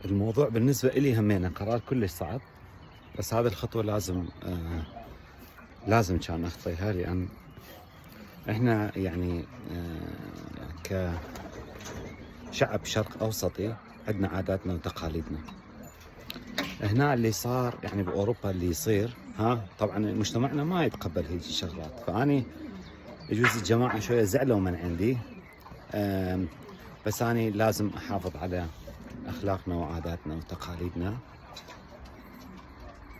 الموضوع بالنسبة إلي همينة قرار كلش صعب، بس هذه الخطوة لازم كان نخطيها، لأن إحنا يعني كشعب شرق أوسطي عندنا عاداتنا وتقاليدنا. هنا اللي صار يعني بأوروبا اللي يصير طبعا مجتمعنا ما يتقبل هيك الشغلات، فأني يجوز الجماعة شوية زعلوا من عندي، بس أنا لازم أحافظ على أخلاقنا وعاداتنا وتقاليدنا.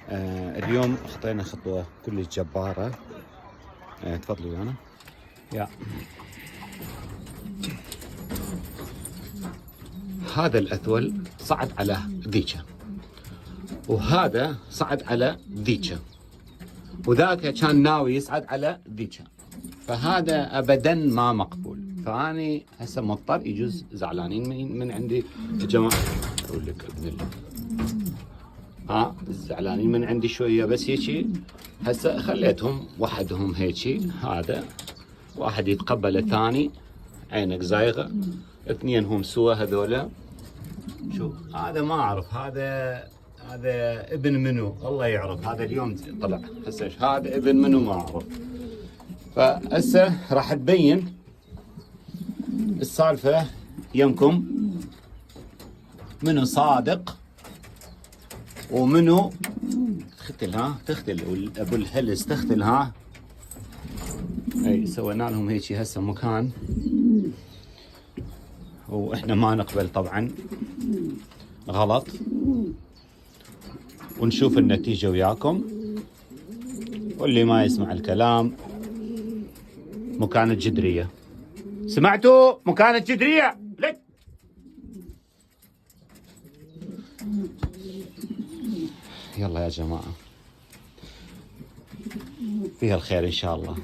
اليوم خطينا خطوة كلش جبارة. تفضلوا ويانا. هذا الأثول صعد على ذيكة، وهذا صعد على ذيكة، وذاك كان ناوي يصعد على ذيكة، فهذا أبدا ما مقبول. فأني هسه مضطر، يجوز زعلانين من عندي الجماعة، أقول لك بإذن الله زعلانين من عندي شوية، بس هيك هسه خليتهم وحدهم هيك، هذا واحد يتقبل الثاني، عينك زايغة، اثنين هم سوا هذولا. شو هذا؟ ما أعرف هذا ابن منو، الله يعرف. هذا اليوم طلع هسه هذا ابن منو ما أعرف. فهسه راح تبين السالفة يمكم منو صادق ومنو تختل ابو الهلس تختل. اي سوينا لهم هيك هسه مكان، واحنا ما نقبل طبعا، غلط، ونشوف النتيجة وياكم. واللي ما يسمع الكلام مكان الجدرية. سمعتوا؟ مكان الجدرية لك. يلا يا جماعة، فيها الخير إن شاء الله.